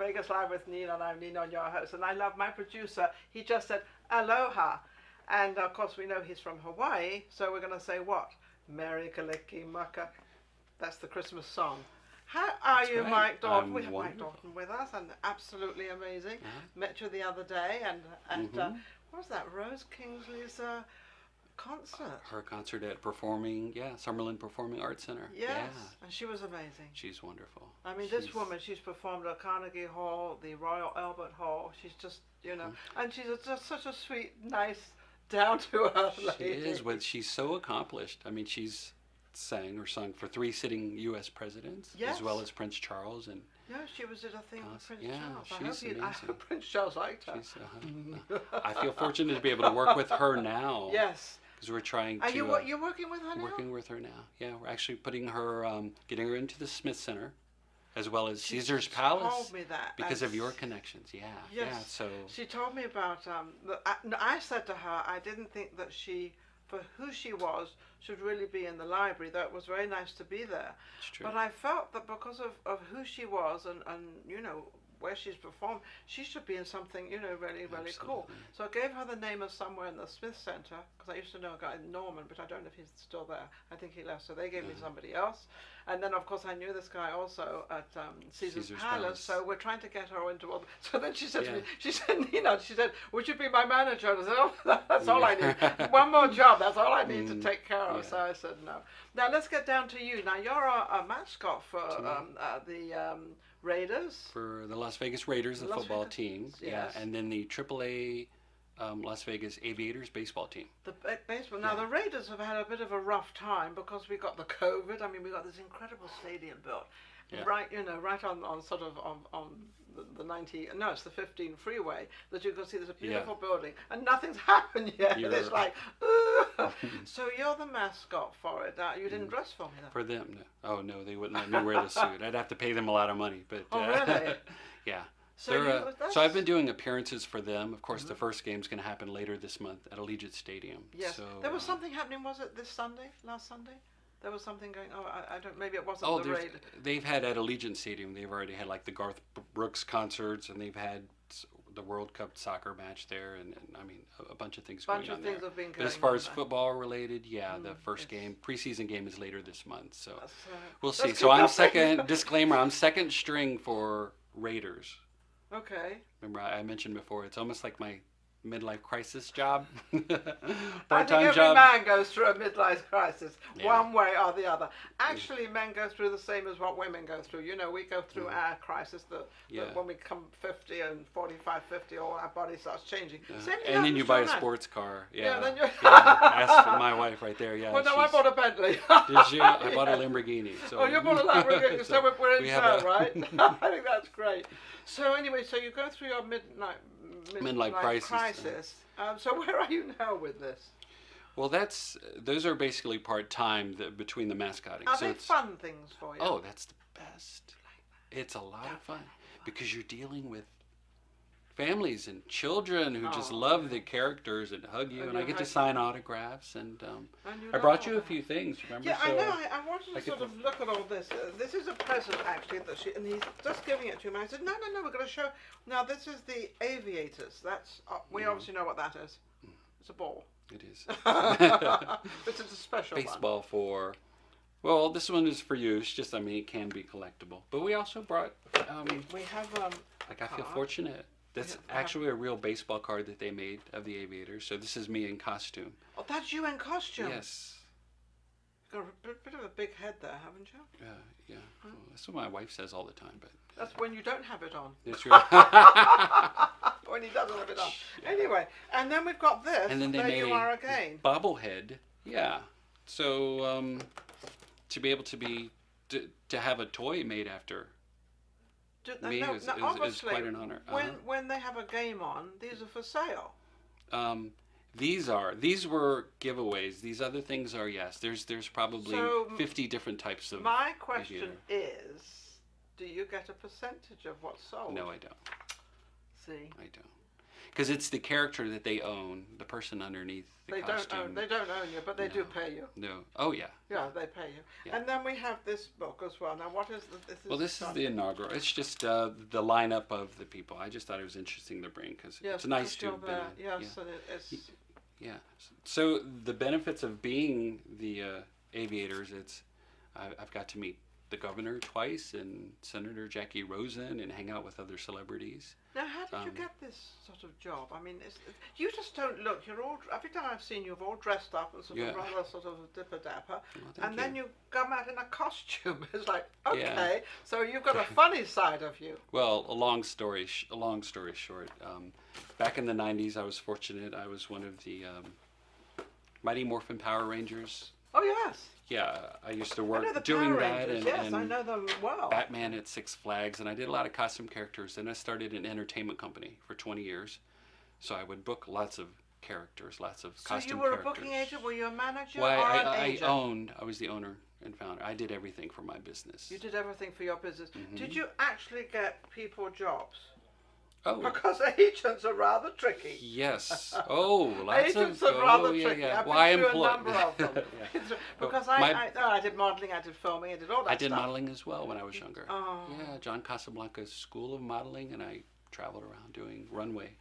Vegas Live with Ninon. I'm Ninon, your host, and I love my producer. He just said aloha, and of course we know he's from Hawaii, so we're going to say what? Merry Kaliki Maka. That's the Christmas song. How are you, right. Mike Dorton? I'm We have Mike wonderful. Dorton with us, and absolutely amazing. Uh-huh. Met you the other day, and what was that? Rose Kingsley's concert. Her concert at Summerlin Performing Arts Center. Yes, Yeah. and she was amazing. She's wonderful. I mean, this woman, she's performed at Carnegie Hall, the Royal Albert Hall. She's just, and she's just such a sweet, nice, down-to-earth lady. She is. She's so accomplished. I mean, she's sang for 3 sitting U.S. presidents, as well as Prince Charles. And yeah, she was at a thing with Prince Charles. I hope Prince Charles liked her. I feel fortunate to be able to work with her now. Yes. Because we're trying to... Are you working with her now? Working with her now. Yeah, we're actually putting her, getting her into the Smith Center, as well as Caesar's Palace. She told me that. Because of your connections, Yes. Yeah, so... She told me about... I said to her, I didn't think that she, for who she was, should really be in the library. That was very nice to be there. It's true. But I felt that because of who she was and where she's performed, she should be in something, really, really cool. So I gave her the name of somewhere in the Smith Center, because I used to know a guy, Norman, but I don't know if he's still there. I think he left, so they gave me somebody else. And then, of course, I knew this guy also at Caesar's Palace, so we're trying to get her into all... So then she said to me, she said, would you be my manager? And I said, oh, that's all I need. One more job, that's all I need to take care of. So I said, no. Now, let's get down to you. Now, you're a mascot for the... Raiders? For the Las Vegas Raiders, the football team. Yes. Yeah, and then the AAA Las Vegas Aviators baseball team. The baseball. Now, the Raiders have had a bit of a rough time because we got the COVID. I mean, we got this incredible stadium built. Yeah. Right, right on sort of on it's the 15 freeway that you can see. There's a beautiful building, and nothing's happened yet. It's like, so you're the mascot for it. You didn't dress for me, though. For them, no. Oh no, they wouldn't let me wear the suit. I'd have to pay them a lot of money. But really? Yeah. So I've been doing appearances for them. Of course, the first game's going to happen later this month at Allegiant Stadium. Yes. So, there was something happening. Was it last Sunday? There was something going. Oh, I don't. Maybe it wasn't the Raid. They've had at Allegiant Stadium. They've already had like the Garth Brooks concerts, and they've had the World Cup soccer match there, and I mean a bunch of things going on there. Have been going but as far on as there. Football related, the first preseason game is later this month. So we'll see. That's So I'm second. Disclaimer: I'm second string for Raiders. Okay. Remember, I mentioned before, it's almost like my midlife crisis job. I think every man goes through a midlife crisis, one way or the other. Actually, men go through the same as what women go through. We go through our crisis when we come 50 and 45, 50, all our body starts changing. And then you buy a sports car. Then you... Ask my wife right there. Yeah. Well, no, I bought a Bentley. Did you? I bought a Lamborghini. So. Oh, you bought a Lamborghini. So we're in turn, right? I think that's great. So anyway, so you go through your midlife crisis. So where are you now with this? Well, those are basically part-time between the mascotting. Are they fun things for you? Oh, that's the best. It's a lot of fun because you're dealing with families and children who just love the characters and hug you, and I get to sign autographs, and I brought you a few things, remember? Yeah, I know. I wanted to sort of look at all this. This is a present, actually, and he's just giving it to me. I said, no, we're going to show. Now, this is the Aviators. That's we obviously know what that is. It's a ball. It is. This is a special baseball for... Well, this one is for use. Just, it can be collectible. But we also brought... we have... I feel fortunate. That's actually a real baseball card that they made of the Aviators. So this is me in costume. Oh, that's you in costume? Yes. You've got a bit of a big head there, haven't you? Yeah. Well, that's what my wife says all the time. But that's when you don't have it on. That's right. When he doesn't have it on. Anyway, and then we've got this. And then they made you are again. Bobblehead. Yeah. So to be able to have a toy made after me is quite an honor. When they have a game on, these are for sale. These were giveaways. These other things are, yes. There's probably 50 different types of. My question is, do you get a percentage of what's sold? No, I don't. See? I don't. because it's the character that they own, the person underneath the costume. They don't own you, but they do pay you. No. Oh, yeah. Yeah, they pay you. Yeah. And then we have this book as well. Now, what is this? This is the inaugural. It's just the lineup of the people. I just thought it was interesting to bring because it's nice to have been. Yes, and it's. Yeah. So the benefits of being the aviators, I've got to meet the governor twice and Senator Jackie Rosen and hang out with other celebrities. Now, how did you get this sort of job? I mean, you just don't look. You're all, every time I've seen you, you've all dressed up and sort of rather sort of dipper dapper, and then you come out in a costume. It's like, okay, so you've got a funny side of you. Well, a long story short, back in the 90s, I was fortunate. I was one of the Mighty Morphin Power Rangers. Oh, yes. Yeah, I used to work doing that, and I know them well. Batman at Six Flags, and I did a lot of costume characters. Then I started an entertainment company for 20 years, so I would book lots of characters, lots of costume characters. So you were a booking agent? Were you a manager or an agent? I was the owner and founder. I did everything for my business. You did everything for your business. Did you actually get people jobs? Oh. Because agents are rather tricky. Yes. Oh, lots agents of... are rather yeah, tricky. yeah. I've been through a number of them. Because I did modeling, I did filming, I did all that stuff. I did modeling as well when I was younger. Oh. Yeah, John Casablanca's School of Modeling, and I traveled around doing runway.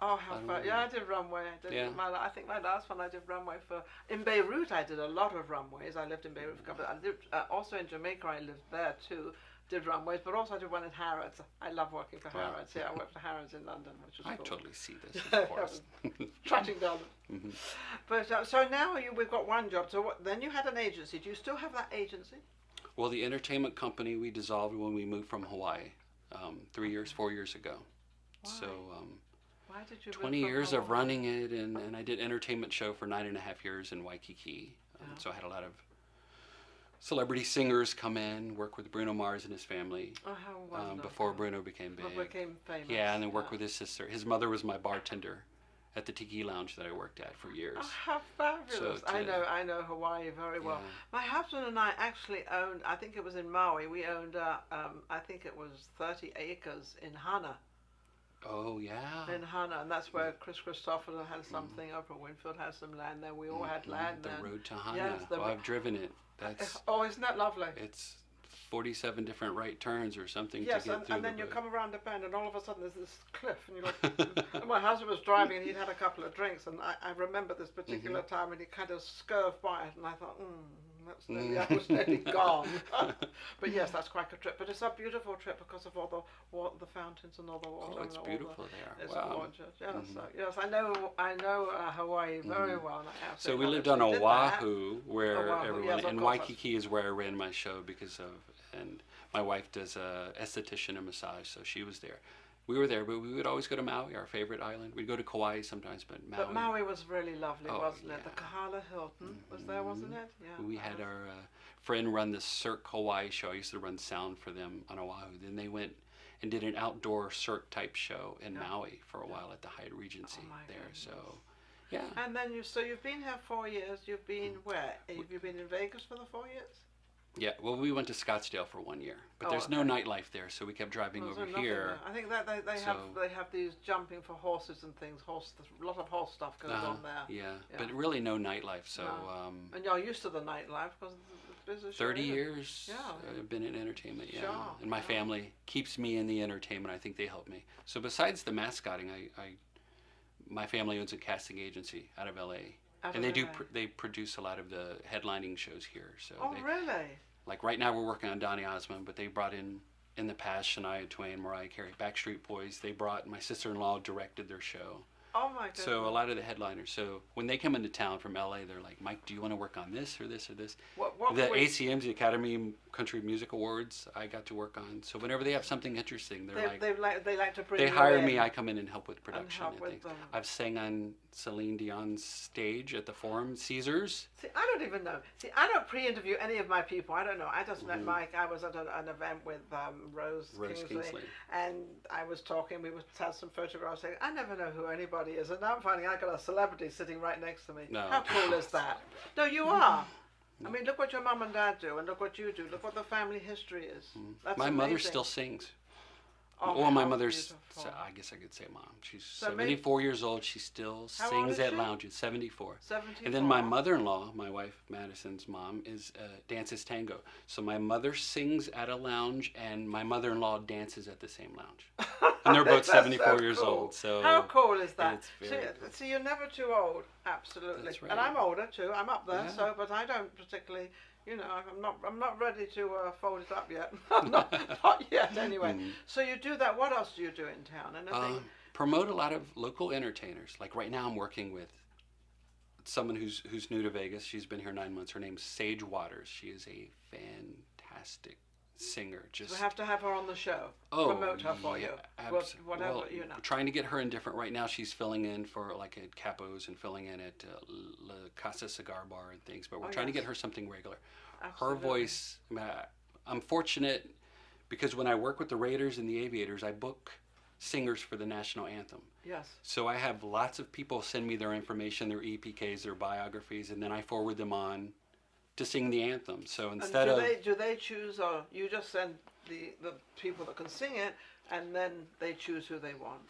Oh, how fun. Yeah, I did runway. I think my last one I did runway for... In Beirut, I did a lot of runways. I lived in Beirut for a couple of... I lived also in Jamaica, I lived there too. Did runways, but also I did one in Harrods. I love working for Harrods. Yeah, I worked for Harrods in London, which was cool. I totally see this, of course. Trotting down. But so now we've got one job. So then you had an agency. Do you still have that agency? Well, the entertainment company we dissolved when we moved from Hawaii 4 years ago. Why? So why did you 20 years of running it, and I did entertainment show for 9.5 years in Waikiki. So I had a lot of celebrity singers come in, work with Bruno Mars and his family. Oh, how wonderful. Before Bruno became big. Became famous. Yeah, and then work with his sister. His mother was my bartender at the Tiki Lounge that I worked at for years. Oh, how fabulous. So I know Hawaii very well. My husband and I actually owned, I think it was in Maui, we owned, I think it was 30 acres in Hana. Oh, yeah. In Hana, and that's where Chris Christopher had something, Oprah Winfield had some land there. We all had land there. The road to Hana. Yes, I've driven it. Isn't that lovely? It's 47 different right turns or something to get through. Yes, and then you come around the bend, and all of a sudden there's this cliff, and you're like... And my husband was driving, and he'd had a couple of drinks, and I remember this particular time, and he kind of scurved by it, and I thought, I was nearly gone. But yes, that's quite a trip. But it's a beautiful trip because of all the fountains and all the water. Oh, it's beautiful there. It's gorgeous. Yes, yes, I know Hawaii very well. And so we lived on Oahu, where everyone in Waikiki is where I ran my show and my wife does a esthetician and massage, so she was there. We were there, but we would always go to Maui, our favorite island. We'd go to Kauai sometimes, but Maui. But Maui was really lovely, wasn't it? The Kahala Hilton was there, wasn't it? Yeah. We had our friend run the Cirque Hawaii show. I used to run sound for them on Oahu. Then they went and did an outdoor Cirque type show in Maui for a while at the Hyatt Regency there. Goodness. So, yeah. And then you've been here 4 years. You've been where? Have you been in Vegas for the 4 years? Yeah, well, we went to Scottsdale for 1 year, but there's no nightlife there, so we kept driving over here. I think that they have these jumping for horses and things. A lot of horse stuff goes on there. Yeah, but really no nightlife. So. And you're used to the nightlife because the business. 30 years. Yeah. I've been in entertainment. Yeah. Sure. And my family keeps me in the entertainment. I think they help me. So besides the mascotting, my family owns a casting agency out of LA. And they produce a lot of the headlining shows here. So really? Like right now we're working on Donny Osmond, but they brought in the past Shania Twain, Mariah Carey, Backstreet Boys. They brought my sister-in-law directed their show. Oh my goodness. So a lot of the headliners. So when they come into town from LA, they're like, Mike, do you want to work on this or this or this? The ACMs, the Academy Country Music Awards, I got to work on. So whenever they have something interesting, they like to bring. They hire me. I come in and help with production and things. I've sang on Celine Dion's stage at the Forum, Caesars. See, I don't even know. See, I don't pre-interview any of my people. I don't know. I just met Mike. I was at an event with Rose Kingsley, and I was talking. We had some photographs. Saying, I never know who anybody is, and now I'm finding I got a celebrity sitting right next to me. No. How cool is that? No, you are. I mean, look what your mum and dad do, and look what you do. Look what the family history is. That's my mother amazing. still sings. Oh, Well, my how mother's, beautiful. I guess I could say mom. She's So 74 years old. She still How old sings is at she? lounges, 74. 74. And then my mother-in-law, my wife Madison's mom, is dances tango. So my mother sings at a lounge, and my mother-in-law dances at the same lounge. And they're both That's 74 so years cool. old. So how cool is that? it's very cool. See, you're never too old. Absolutely. That's right. And I'm older too. I'm up there. Yeah. So, but I don't particularly. You know, I'm not ready to fold it up yet. not yet, anyway. Mm. So you do that. What else do you do in town? Anything? Promote a lot of local entertainers. Like right now, I'm working with someone who's new to Vegas. She's been here 9 months. Her name's Sage Waters. She is a fantastic singer. Just We have to have her on the show. Oh, Promote her for you. Whatever, well, you know. trying to get her in different. Right now, she's filling in for like at Capo's and filling in at La Casa Cigar Bar and things. But we're trying to get her something regular. Absolutely. Her voice. I'm fortunate because when I work with the Raiders and the Aviators, I book singers for the national anthem. Yes. So I have lots of people send me their information, their EPKs, their biographies, and then I forward them on to sing the anthem. So instead do they choose, or you just send the people that can sing it, and then they choose who they want?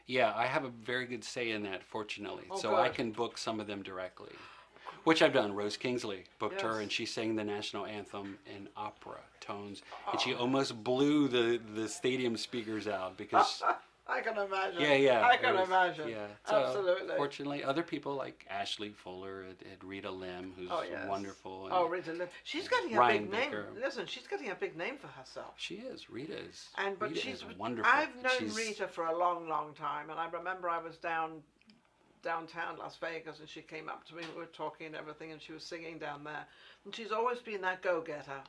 Yeah, I have a very good say in that, fortunately. Oh, so good. I can book some of them directly, which I've done. Rose Kingsley booked her, Yes. and she sang the national anthem in opera tones, and she almost blew the stadium speakers out because. I can imagine. Yeah. I can imagine. Yeah. So Absolutely. Fortunately, other people like Ashley Fuller at Rita Lim, who's Yes. wonderful. Oh, Rita Lim. She's getting a Ryan big name. Baker. Listen, she's getting a big name for herself. She is. Rita is. But Rita she's is wonderful. I've known She's, Rita for a long, long time, and I remember I was downtown Las Vegas, and she came up to me. We were talking and everything, and she was singing down there. And she's always been that go-getter.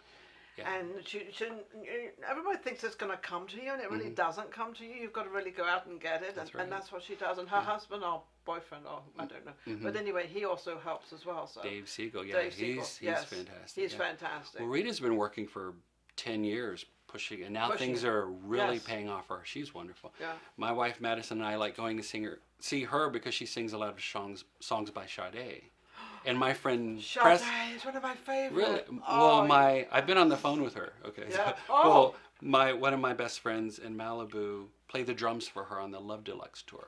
Yeah. And everybody thinks it's going to come to you, and it really doesn't come to you. You've got to really go out and get it, and that's what she does. And her husband or boyfriend, or I don't know, but anyway, he also helps as well. So Dave Siegel, he's yes, fantastic. He's yeah. fantastic. Well, Rita's been working for 10 years pushing, and now things are really paying off for her. She's wonderful. Yeah. My wife Madison and I like going to see her because she sings a lot of songs by Sade. And my friend Sade is one of my favorites. Really? Oh, Well, I've been on the phone with her. Okay. Yeah. Well, one of my best friends in Malibu played the drums for her on the Love Deluxe tour.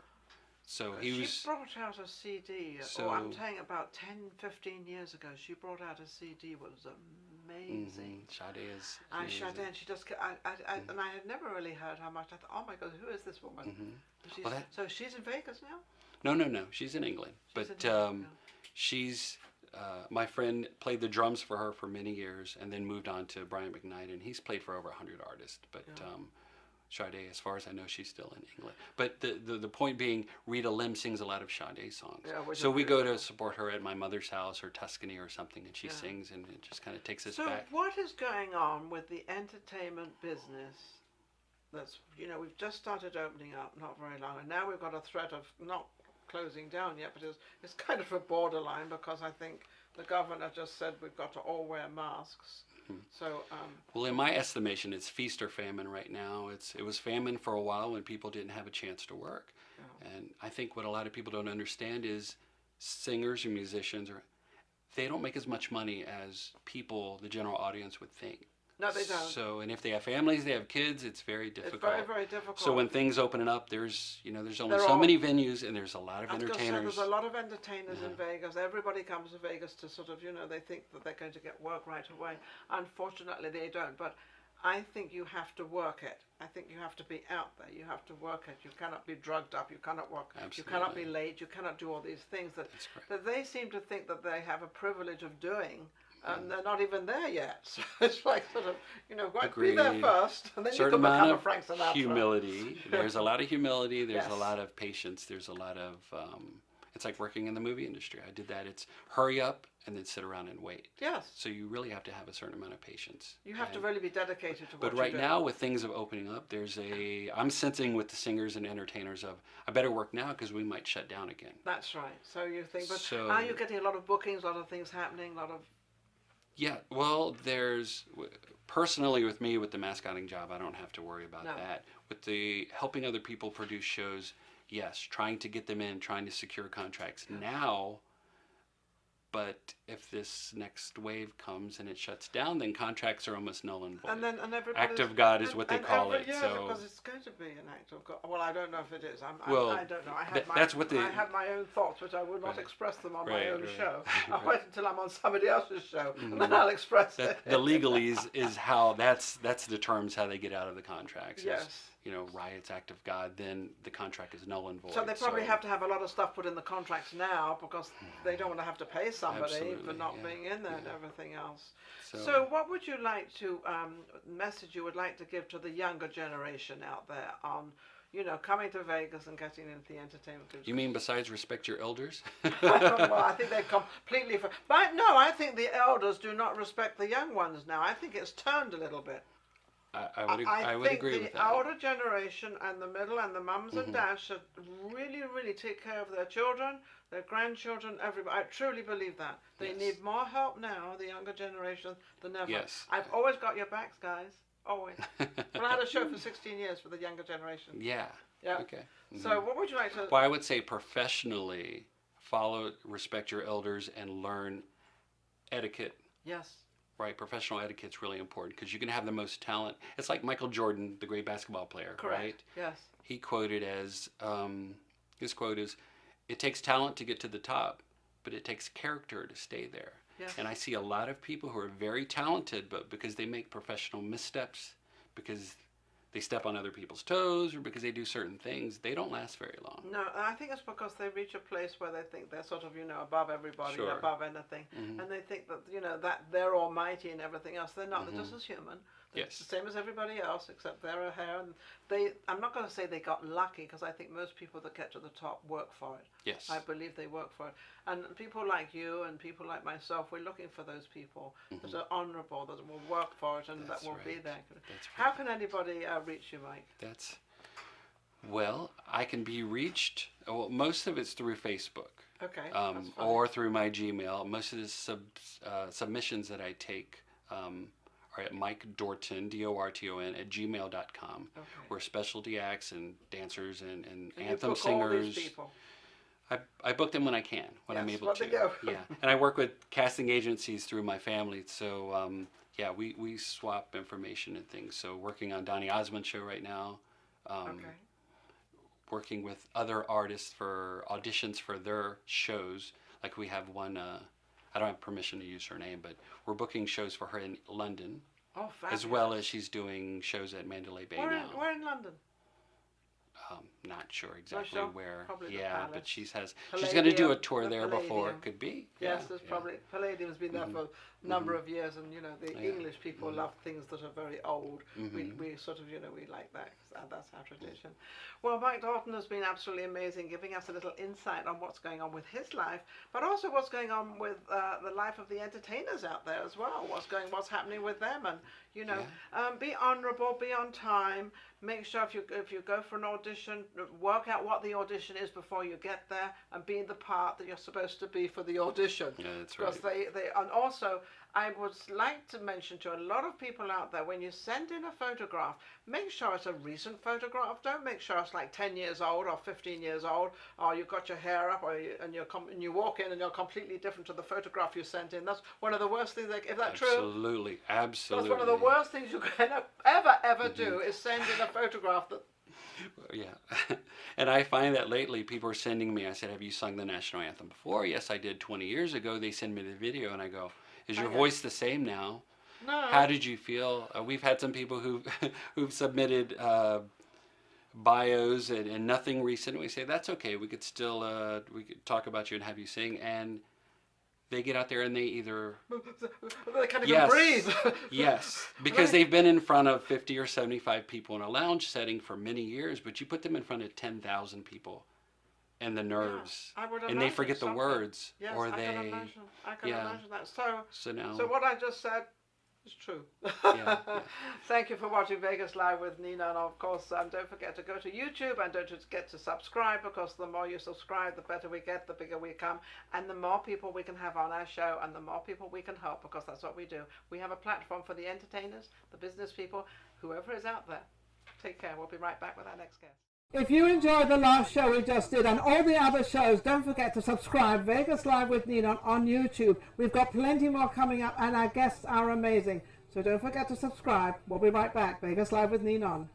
So she brought out a CD. I'm saying about 10, 15 years ago. She brought out a CD. It was amazing. Sade is. Sade, and she just. And I had never really heard how much. I thought, oh my God, who is this woman? So she's in Vegas now. No. She's in England. She's my friend played the drums for her for many years, and then moved on to Brian McKnight, and he's played for over 100 artists. But Sade, as far as I know, she's still in England. But the point being, Rita Lim sings a lot of Sade songs. Yeah, so we go to support her at my mother's house or Tuscany or something, and she sings, and it just kind of takes us back. So what is going on with the entertainment business? That's we've just started opening up not very long, and now we've got a threat of not closing down yet, but it's kind of a borderline, because I think the governor just said we've got to all wear masks. So well, in my estimation, it's feast or famine right now. It was famine for a while when people didn't have a chance to work. And I think what a lot of people don't understand is singers or musicians, they don't make as much money as people, the general audience, would think. No, they don't. So, and if they have families, they have kids, it's very difficult. It's very, very difficult. So when things open up, there's only so many venues, and there's a lot of entertainers. There's a lot of entertainers in Vegas. Everybody comes to Vegas to sort of, they think that they're going to get work right away. Unfortunately, they don't. But I think you have to work it. I think you have to be out there. You have to work it. You cannot be drugged up. You cannot work. Absolutely. You cannot be late. You cannot do all these things that they seem to think that they have a privilege of doing. And they're not even there yet. So it's like sort of, be there first, and then you can become a Frank Sinatra. Humility. There's a lot of humility. There's a lot of patience. There's a lot of, it's like working in the movie industry. I did that. It's hurry up and then sit around and wait. Yes. So you really have to have a certain amount of patience. You have to really be dedicated to what But right now, with things of opening up, I'm sensing with the singers and entertainers of, I better work now because we might shut down again. That's right. So you think, but are you getting a lot of bookings, a lot of things happening, a lot of... Yeah, well, personally with me, with the mascoting job, I don't have to worry about that. With the helping other people produce shows, yes, trying to get them in, trying to secure contracts. Now, But if this next wave comes and it shuts down, then contracts are almost null and void. And act of God is what they call it. Yeah, so because it's going to be an act of God. Well, I don't know if it is. Well, I don't know. I have my own thoughts, which I will not express them on my own show. I'll wait until I'm on somebody else's show, and then I'll express it. The legalese is how that's the terms how they get out of the contracts. Yes. Riots, act of God, then the contract is null and void. So they probably have to have a lot of stuff put in the contracts now because they don't want to have to pay somebody for not being in there and everything else. So what would you like to, message you would like to give to the younger generation out there on, coming to Vegas and getting into the entertainment business? You mean besides respect your elders? Well, I think they've completely... But no, I think the elders do not respect the young ones now. I think it's turned a little bit. I would agree with that. I think the older generation and the middle and the mums and dads should really, really take care of their children, their grandchildren, everybody. I truly believe that. They need more help now, the younger generation, than ever. Yes. I've always got your backs, guys. Always. Well, I had a show for 16 years for the younger generation. Yeah. Yeah. Okay. Mm-hmm. So what would you like to... Well, I would say professionally, respect your elders and learn etiquette. Yes. Right, professional etiquette's really important because you can have the most talent. It's like Michael Jordan, the great basketball player, Correct. Right? Yes. He quoted as, his quote is, "It takes talent to get to the top, but it takes character to stay there." Yes. And I see a lot of people who are very talented, but because they make professional missteps, because they step on other people's toes, or because they do certain things, they don't last very long. No, I think it's because they reach a place where they think they're sort of, above everybody, Sure. above anything. Mm-hmm. And they think that, that they're almighty and everything else. They're not. Mm-hmm. They're just as human. They're yes. the same as everybody else, except their hair. And I'm not going to say they got lucky, because I think most people that get to the top work for it. Yes. I believe they work for it. And people like you and people like myself, we're looking for those people that are honourable, that will work for it, and that will be there. That's How can anybody reach you, Mike? Well, I can be reached, most of it's through Facebook. Okay. Or through my Gmail. Most of the submissions that I take are at Mike Dorton, Dorton, at gmail.com. Okay. We're specialty acts and dancers and anthem singers. All these people. I book them when I can, when I'm able to. Yeah, and I work with casting agencies through my family, so we swap information and things. So working on Donny Osmond's show right now. Working with other artists for auditions for their shows. Like we have one, I don't have permission to use her name, but we're booking shows for her in London. Oh, fabulous. As well as she's doing shows at Mandalay Bay now. Where in London? Not sure exactly where. Probably but she's going to do a tour there Palladium. Before. Could be. Yes, there's probably Palladium's been there for a number of years, and the English people love things that are very old. We sort of we like that. That's our tradition. Well, Mike Dorton has been absolutely amazing, giving us a little insight on what's going on with his life, but also what's going on with the life of the entertainers out there as well. What's happening with them, and be honourable, be on time. Make sure if you go for an audition, work out what the audition is before you get there, and be in the part that you're supposed to be for the audition. Yeah, that's right. Because and also, I would like to mention to a lot of people out there, when you send in a photograph, make sure it's a recent photograph. Don't make sure it's like 10 years old or 15 years old, or you've got your hair up, and you walk in and you're completely different to the photograph you sent in. That's one of the worst things. Is that true? Absolutely. That's one of the worst things you can ever do, is send in a photograph that... Yeah. And I find that lately people are sending me, I said, have you sung the national anthem before? Yes, I did 20 years ago. They send me the video and I go, is your voice the same now? No. How did you feel? We've had some people who've submitted bios and nothing recent. We say, that's okay. We could still we could talk about you and have you sing. And they get out there and they either... They can't even breathe. Yes, because they've been in front of 50 or 75 people in a lounge setting for many years, but you put them in front of 10,000 people and the nerves, and they forget the words. Yes, or I they... I can imagine that. So what I just said is true. Thank you for watching Vegas Live with Ninon. Of course, don't forget to go to YouTube, and don't forget to subscribe, because the more you subscribe, the better we get, the bigger we come, and the more people we can have on our show, and the more people we can help, because that's what we do. We have a platform for the entertainers, the business people, whoever is out there. Take care. We'll be right back with our next guest. If you enjoyed the last show we just did and all the other shows, don't forget to subscribe. Vegas Live with Ninon on YouTube. We've got plenty more coming up and our guests are amazing. So don't forget to subscribe. We'll be right back. Vegas Live with Ninon.